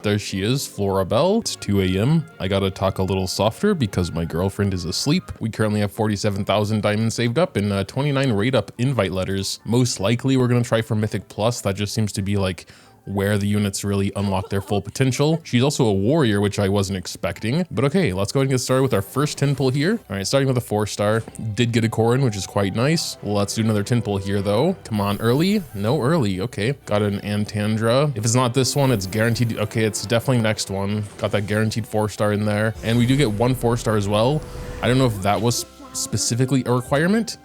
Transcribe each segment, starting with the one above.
There she is, Florabelle. It's 2 a.m. I gotta talk a little softer because my girlfriend is asleep. We currently have 47,000 diamonds saved up and 29 rate up invite letters. Most likely we're gonna try for Mythic Plus. That just seems to be like where the units really unlock their full potential. She's also a warrior, which I wasn't expecting. But okay, let's go ahead and get started with our first 10 pull here. All right, starting with a 4-star. Did get a Corin, which is quite nice. Let's do another 10 pull here though. Come on, early? No early, okay. Got an Antandra. If it's not this one, it's guaranteed. Okay, it's definitely next one. Got that guaranteed 4-star in there. And we do get one 4-star as well. I don't know if that was specifically a requirement,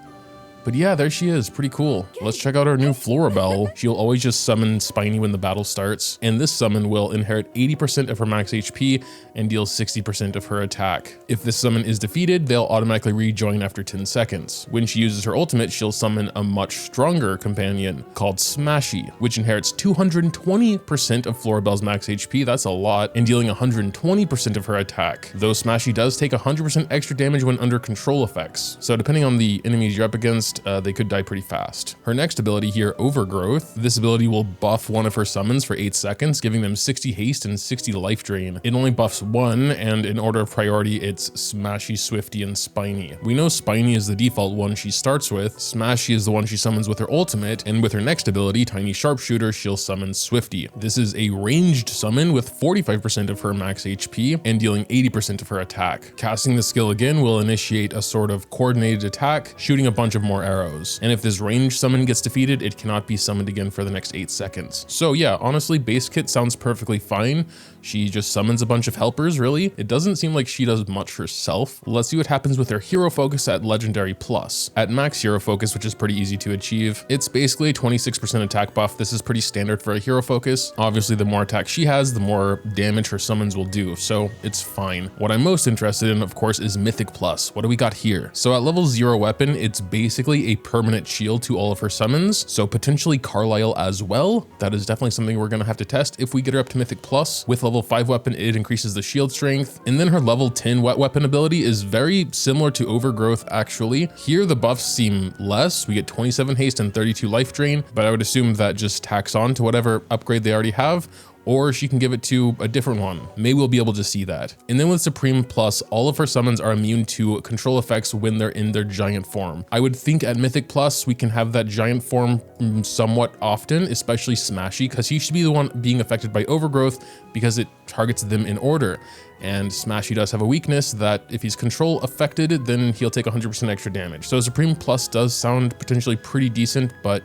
but yeah, there she is, pretty cool. Let's check out our new Florabelle. She'll always just summon Spiny when the battle starts, and this summon will inherit 80% of her max HP and deal 60% of her attack. If this summon is defeated, they'll automatically rejoin after 10 seconds. When she uses her ultimate, she'll summon a much stronger companion called Smashy, which inherits 220% of Florabelle's max HP, that's a lot, and dealing 120% of her attack. Though Smashy does take 100% extra damage when under control effects, so depending on the enemies you're up against, they could die pretty fast. Her next ability here, Overgrowth. This ability will buff one of her summons for 8 seconds, giving them 60 haste and 60 life drain. It only buffs one, and in order of priority, it's Smashy, Swifty, and Spiny. We know Spiny is the default one she starts with. Smashy is the one she summons with her ultimate, and with her next ability, Tiny Sharpshooter, she'll summon Swifty. This is a ranged summon with 45% of her max HP and dealing 80% of her attack. Casting the skill again will initiate a sort of coordinated attack, shooting a bunch of more arrows. And if this ranged summon gets defeated, it cannot be summoned again for the next 8 seconds. So yeah, honestly, base kit sounds perfectly fine. She just summons a bunch of helpers, really. It doesn't seem like she does much herself. Let's see what happens with her Hero Focus at Legendary Plus. At Max Hero Focus, which is pretty easy to achieve, it's basically a 26% attack buff. This is pretty standard for a Hero Focus. Obviously, the more attack she has, the more damage her summons will do, so it's fine. What I'm most interested in, of course, is Mythic Plus. What do we got here? So at level 0 weapon, it's basically a permanent shield to all of her summons, so potentially Carlisle as well. That is definitely something we're gonna have to test if we get her up to Mythic Plus. With level 5 weapon, it increases the shield strength, and then her level 10 wet weapon ability is very similar to Overgrowth actually. Here the buffs seem less. We get 27 haste and 32 life drain, but I would assume that just tacks on to whatever upgrade they already have, or she can give it to a different one. Maybe we'll be able to see that. And then with Supreme Plus, all of her summons are immune to control effects when they're in their giant form. I would think at Mythic Plus, we can have that giant form somewhat often, especially Smashy, because he should be the one being affected by Overgrowth because it targets them in order. And Smashy does have a weakness that if he's control affected, then he'll take 100% extra damage. So Supreme Plus does sound potentially pretty decent, but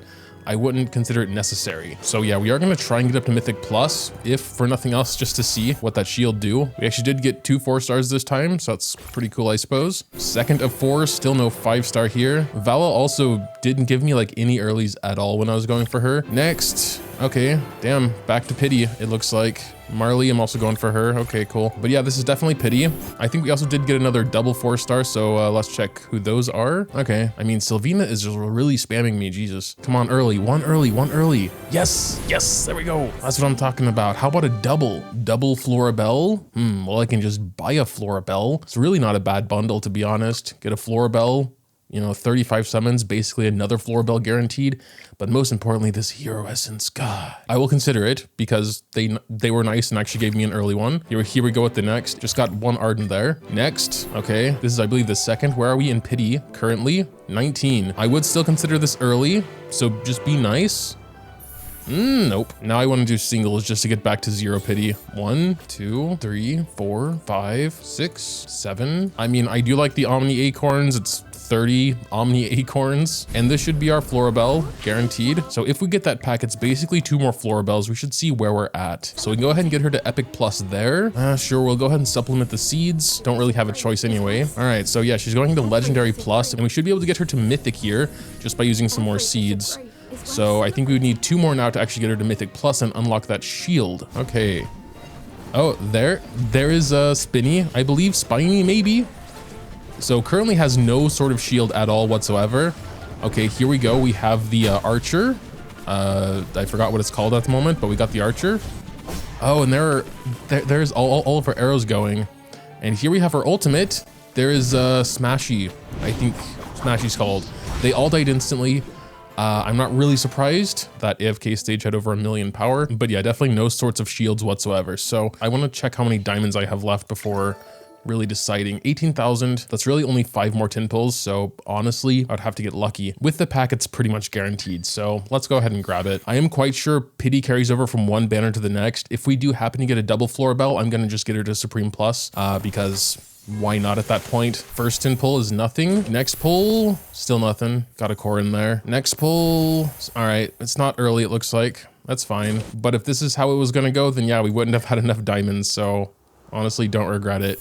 I wouldn't consider it necessary. So yeah, we are gonna try and get up to Mythic Plus, if for nothing else, just to see what that shield do. We actually did get 2 4-stars this time, so that's pretty cool, I suppose. Second of 4, still no 5-star here. Vala also didn't give me like any earlies at all when I was going for her. Next, okay, damn, back to Pity, it looks like. Marley, I'm also going for her. Okay, cool. But yeah, this is definitely Pity. I think we also did get another double 4-star, so let's check who those are. Okay, I mean, Sylvina is just really spamming me, Jesus. Come on, early, one early. Yes, yes, there we go. That's what I'm talking about. How about a double Florabelle? Well, I can just buy a Florabelle. It's really not a bad bundle, to be honest. Get a Florabelle, you know, 35 summons, basically another Florabelle guaranteed. But most importantly, this hero essence, God. I will consider it because they were nice and actually gave me an early one. Here we go with the next. Just got one Ardent there. Next, okay, this is, I believe, the second. Where are we in Pity currently? 19. I would still consider this early, so just be nice. Nope. Now I want to do singles just to get back to 0 Pity. 1, 2, 3, 4, 5, 6, 7. I mean, I do like the Omni Acorns. It's 30 Omni Acorns, and this should be our Florabelle, guaranteed. So if we get that pack, it's basically 2 more Florabelles. We should see where we're at. So we can go ahead and get her to Epic Plus there. Sure, we'll go ahead and supplement the seeds. Don't really have a choice anyway. All right, so yeah, she's going to Legendary Plus, and we should be able to get her to Mythic here just by using some more seeds. So I think we would need 2 more now to actually get her to Mythic Plus and unlock that shield. Okay. Oh, there is a Spinny, I believe, Spiny maybe. So currently has no sort of shield at all whatsoever. Okay, here we go. We have the Archer. I forgot what it's called at the moment, but we got the Archer. Oh, and there's all of her arrows going. And here we have her ultimate. There is Smashy, I think Smashy's called. They all died instantly. I'm not really surprised that AFK stage had over 1 million power, but yeah, definitely no sorts of shields whatsoever. So I want to check how many diamonds I have left before really deciding. 18,000, that's really only 5 more tin pulls, so honestly I'd have to get lucky. With the pack it's pretty much guaranteed, so let's go ahead and grab it. I am quite sure pity carries over from one banner to the next. If we do happen to get a double Florabelle, I'm gonna just get her to Supreme Plus, because why not at that point? First tin pull is nothing. Next pull, still nothing. Got a core in there. Next pull, all right, it's not early it looks like. That's fine, but if this is how it was gonna go, then yeah, we wouldn't have had enough diamonds, so honestly don't regret it.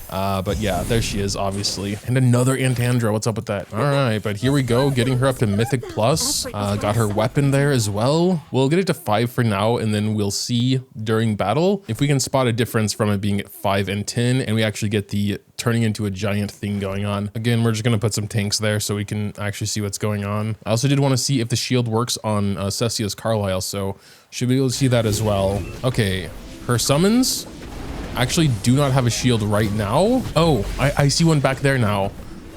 But yeah, there she is, obviously. And another Antandra, what's up with that? All right, but here we go, getting her up to Mythic Plus. Got her weapon there as well. We'll get it to 5 for now, and then we'll see during battle if we can spot a difference from it being at 5 and 10, and we actually get the turning into a giant thing going on. Again, we're just gonna put some tanks there so we can actually see what's going on. I also did want to see if the shield works on Cecia's Carlisle, so should be able to see that as well. Okay, her summons actually do not have a shield right now. Oh, I see one back there now.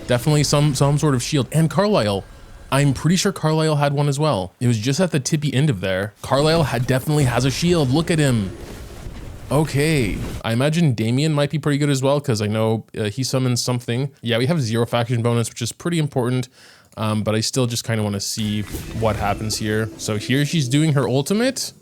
Definitely some sort of shield. And Carlisle, I'm pretty sure Carlisle had one as well. It was just at the tippy end of there. Carlisle definitely has a shield. Look at him. Okay, I imagine Damien might be pretty good as well, because I know he summons something. Yeah, we have 0 faction bonus, which is pretty important. But I still just kind of want to see what happens here. So here she's doing her ultimate.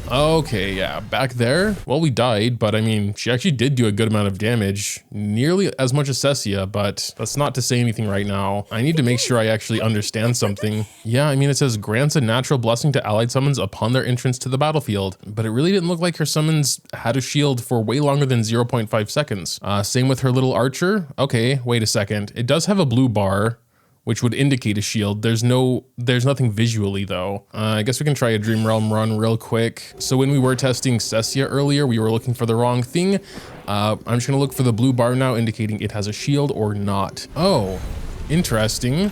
Okay, yeah, back there. Well, we died, but I mean, she actually did do a good amount of damage, nearly as much as Cecia, but that's not to say anything right now. I need to make sure I actually understand something. Yeah, I mean, it says grants a natural blessing to allied summons upon their entrance to the battlefield, but it really didn't look like her summons had a shield for way longer than 0.5 seconds. Same with her little archer. Okay, wait a second. It does have a blue bar, which would indicate a shield. There's nothing visually though. I guess we can try a Dream Realm run real quick. So when we were testing Cecia earlier, we were looking for the wrong thing. I'm just gonna look for the blue bar now, indicating it has a shield or not. Oh, interesting.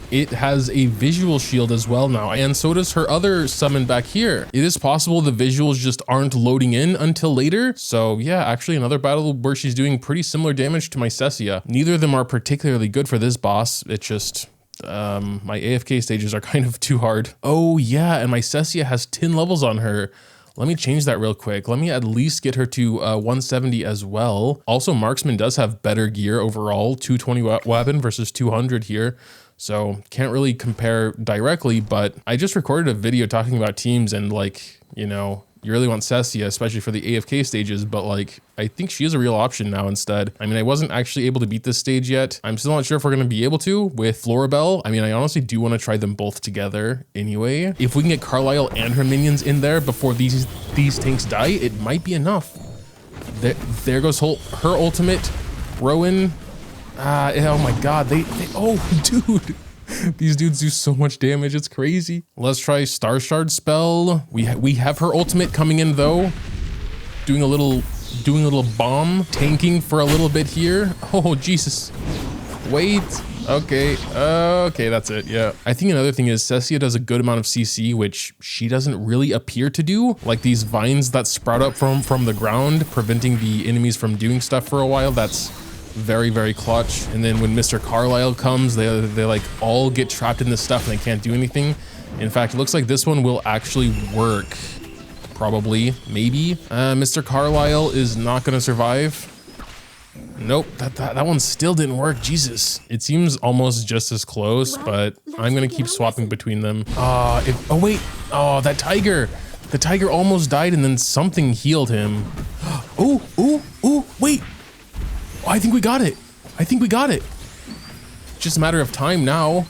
It has a visual shield as well now, and so does her other summon back here. It is possible the visuals just aren't loading in until later. So yeah, actually another battle where she's doing pretty similar damage to my Cecia. Neither of them are particularly good for this boss. It's just, my AFK stages are kind of too hard. Oh yeah, and my Cecia has 10 levels on her. Let me change that real quick. Let me at least get her to 170 as well. Also, Marksman does have better gear overall, 220 weapon versus 200 here. So can't really compare directly, but I just recorded a video talking about teams and like, you know, you really want Cecia, especially for the AFK stages, but like, I think she is a real option now instead. I mean, I wasn't actually able to beat this stage yet. I'm still not sure if we're gonna be able to with Florabelle. I mean, I honestly do want to try them both together anyway. If we can get Carlisle and her minions in there before these tanks die, it might be enough. There goes her ultimate. Rowan. Oh my god, oh dude. These dudes do so much damage, it's crazy. Let's try Star Shard spell. We have her ultimate coming in though. Doing a little bomb, tanking for a little bit here. Oh Jesus. Wait. Okay, that's it, yeah. I think another thing is Cecia does a good amount of CC, which she doesn't really appear to do. Like these vines that sprout up from the ground, preventing the enemies from doing stuff for a while. That's very, very clutch. And then when Mr. Carlisle comes, they like all get trapped in this stuff and they can't do anything. In fact, it looks like this one will actually work. Probably, maybe. Mr. Carlisle is not gonna survive. Nope, that one still didn't work, Jesus. It seems almost just as close, but I'm gonna keep swapping between them. Oh wait, oh, that tiger. The tiger almost died and then something healed him. Ooh, wait. Oh, I think we got it. Just a matter of time now.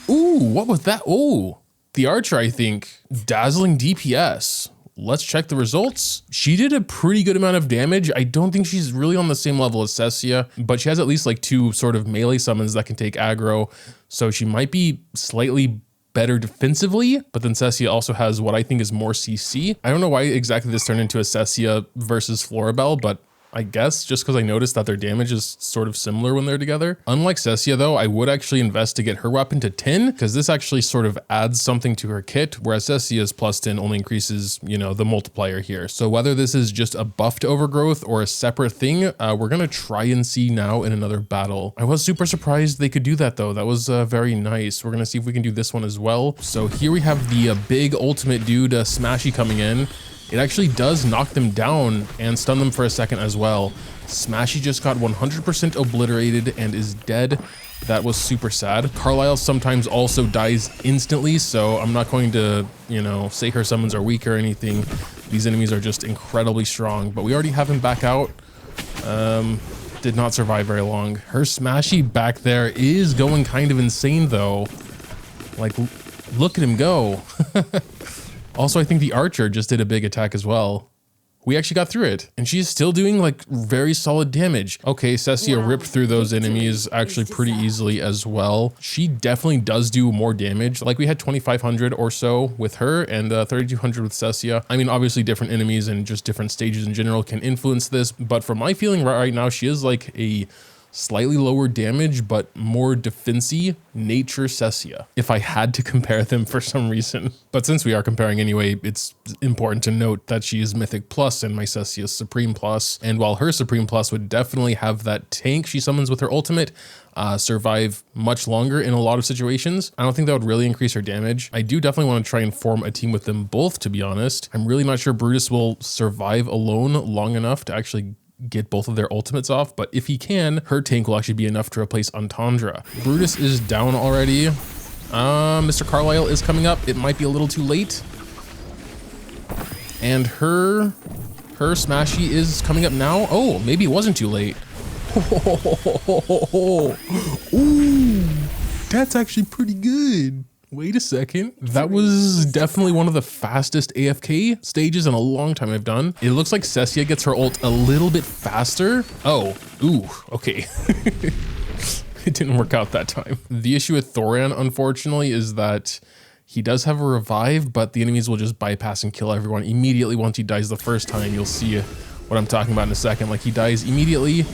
Ooh, what was that? Oh, the archer, I think. Dazzling DPS. Let's check the results. She did a pretty good amount of damage. I don't think she's really on the same level as Cecia, but she has at least like 2 sort of melee summons that can take aggro. So she might be slightly better defensively, but then Cecia also has what I think is more CC. I don't know why exactly this turned into a Cecia versus Florabelle, but I guess, just because I noticed that their damage is sort of similar when they're together. Unlike Cecia though, I would actually invest to get her weapon to 10 because this actually sort of adds something to her kit, whereas Cecia's plus 10 only increases, you know, the multiplier here. So whether this is just a buff to overgrowth or a separate thing, we're gonna try and see now in another battle. I was super surprised they could do that though. That was very nice. We're gonna see if we can do this one as well. So here we have the big ultimate dude, Smashy, coming in. It actually does knock them down and stun them for a second as well. Smashy just got 100% obliterated and is dead. That was super sad. Carlisle sometimes also dies instantly, so I'm not going to, you know, say her summons are weak or anything. These enemies are just incredibly strong, but we already have him back out. Did not survive very long. Her Smashy back there is going kind of insane though. Like, look at him go. Also, I think the archer just did a big attack as well. We actually got through it, and she's still doing like very solid damage. Okay, Cecia ripped through those enemies actually pretty easily as well. She definitely does do more damage. Like we had 2,500 or so with her and 3,200 with Cecia. I mean, obviously different enemies and just different stages in general can influence this, but from my feeling right now, she is like a slightly lower damage, but more defensy nature Cecia, if I had to compare them for some reason. But since we are comparing anyway, it's important to note that she is Mythic Plus and my Cecia is Supreme Plus. And while her Supreme Plus would definitely have that tank she summons with her ultimate, survive much longer in a lot of situations, I don't think that would really increase her damage. I do definitely want to try and form a team with them both, to be honest. I'm really not sure Brutus will survive alone long enough to actually get both of their ultimates off, but if he can, her tank will actually be enough to replace Entendre. Brutus is down already. Mr. Carlisle is coming up. It might be a little too late. And her Smashy is coming up now. Oh, maybe it wasn't too late. Ooh, that's actually pretty good. Wait a second. That was definitely one of the fastest AFK stages in a long time I've done. It looks like Cecia gets her ult a little bit faster. Oh, ooh, okay. It didn't work out that time. The issue with Thoran, unfortunately, is that he does have a revive, but the enemies will just bypass and kill everyone immediately once he dies the first time. You'll see what I'm talking about in a second. Like he dies immediately,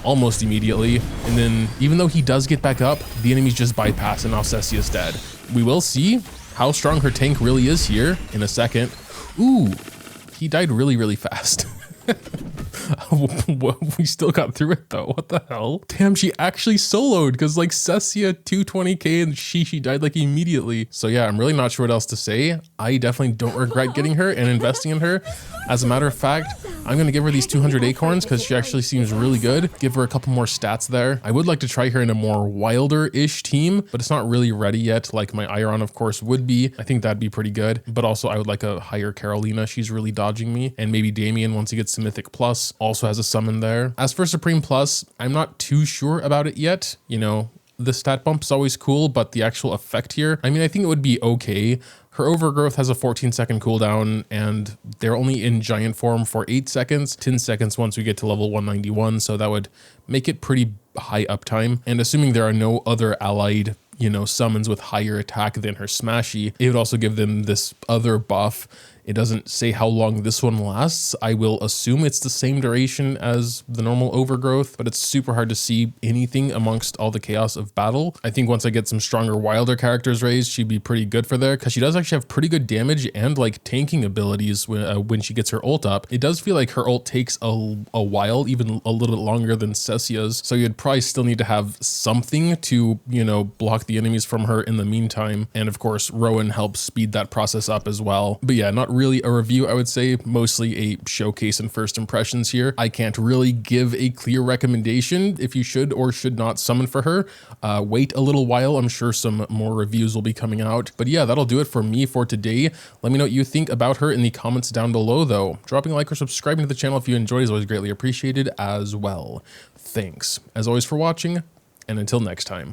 almost immediately, and then even though he does get back up, the enemies just bypass and now Cecia's dead. We will see how strong her tank really is here in a second. Ooh, he died really, really fast. We still got through it though. What the hell? Damn, she actually soloed because like Cecia 220k and she died like immediately. So yeah, I'm really not sure what else to say. I definitely don't regret getting her and investing in her. As a matter of fact, I'm going to give her these 200 acorns because she actually seems really good. Give her a couple more stats there. I would like to try her in a more wilder-ish team, but it's not really ready yet like my Iron, of course, would be. I think that'd be pretty good. But also I would like a higher Carolina. She's really dodging me. And maybe Damien, once he gets to Mythic Plus, also has a summon there. As for Supreme Plus, I'm not too sure about it yet. You know, the stat bump is always cool, but the actual effect here, I mean, I think it would be okay. Her overgrowth has a 14-second cooldown, and they're only in giant form for 8 seconds, 10 seconds once we get to level 191, so that would make it pretty high uptime. And assuming there are no other allied, you know, summons with higher attack than her Smashy, it would also give them this other buff. It doesn't say how long this one lasts. I will assume it's the same duration as the normal overgrowth, but it's super hard to see anything amongst all the chaos of battle. I think once I get some stronger, wilder characters raised, she'd be pretty good for there because she does actually have pretty good damage and like tanking abilities when she gets her ult up. It does feel like her ult takes a while, even a little bit longer than Cecia's. So you'd probably still need to have something to, you know, block the enemies from her in the meantime. And of course, Rowan helps speed that process up as well. But yeah, not really a review, I would say, mostly a showcase and first impressions here. I can't really give a clear recommendation if you should or should not summon for her. Wait a little while. I'm sure some more reviews will be coming out. But yeah, that'll do it for me for today. Let me know what you think about her in the comments down below though. Dropping a like or subscribing to the channel if you enjoyed is always greatly appreciated as well. Thanks, as always, for watching, and until next time.